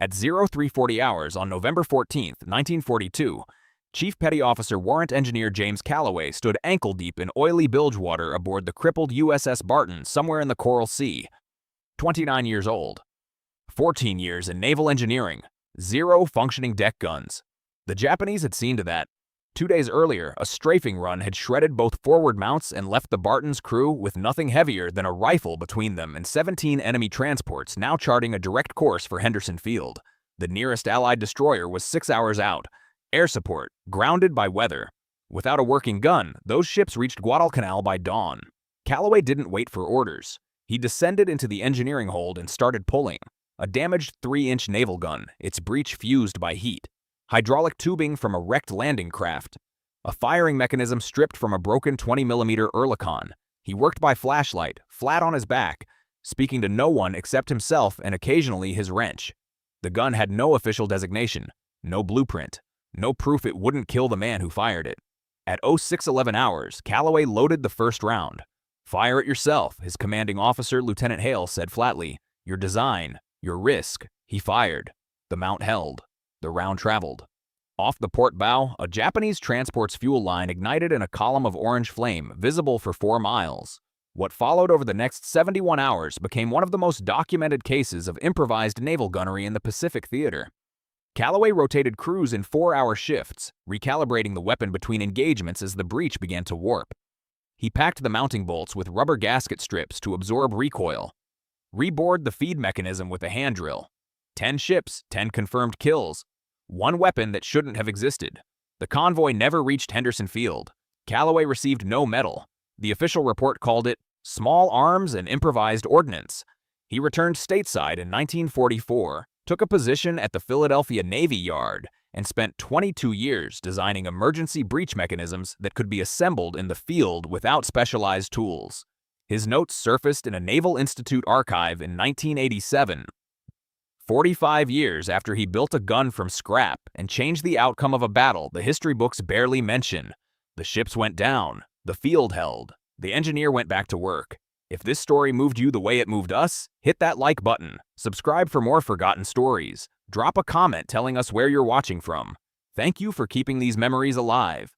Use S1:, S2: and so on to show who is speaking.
S1: At 0340 hours on November 14, 1942, Chief Petty Officer Warrant Engineer James Calloway stood ankle-deep in oily bilge water aboard the crippled USS Barton somewhere in the Coral Sea. 29 years old. 14 years in naval engineering. 0 functioning deck guns. The Japanese had seen to that. 2 days earlier, a strafing run had shredded both forward mounts and left the Barton's crew with nothing heavier than a rifle between them and 17 enemy transports now charting a direct course for Henderson Field. The nearest Allied destroyer was 6 hours out. Air support, grounded by weather. Without a working gun, those ships reached Guadalcanal by dawn. Calloway didn't wait for orders. He descended into the engineering hold and started pulling. A damaged 3-inch naval gun, its breech fused by heat. Hydraulic tubing from a wrecked landing craft. A firing mechanism stripped from a broken 20mm Oerlikon. He worked by flashlight, flat on his back, speaking to no one except himself and occasionally his wrench. The gun had no official designation, no blueprint, no proof it wouldn't kill the man who fired it. At 0611 hours, Calloway loaded the first round. "Fire it yourself," his commanding officer, Lieutenant Hale, said flatly. "Your design, your risk." He fired. The mount held. The round traveled. Off the port bow, a Japanese transport's fuel line ignited in a column of orange flame, visible for 4 miles. What followed over the next 71 hours became one of the most documented cases of improvised naval gunnery in the Pacific theater. Calloway rotated crews in 4-hour shifts, recalibrating the weapon between engagements as the breech began to warp. He packed the mounting bolts with rubber gasket strips to absorb recoil. Rebored the feed mechanism with a hand drill. 10 ships, 10 confirmed kills. One weapon that shouldn't have existed. The convoy never reached Henderson Field. Calloway received no medal. The official report called it small arms and improvised ordnance. He returned stateside in 1944, took a position at the Philadelphia Navy Yard, and spent 22 years designing emergency breech mechanisms that could be assembled in the field without specialized tools. His notes surfaced in a Naval Institute archive in 1987. 45 years after he built a gun from scrap and changed the outcome of a battle the history books barely mention. The ships went down, the field held, the engineer went back to work. If this story moved you the way it moved us, hit that like button, subscribe for more forgotten stories, drop a comment telling us where you're watching from. Thank you for keeping these memories alive.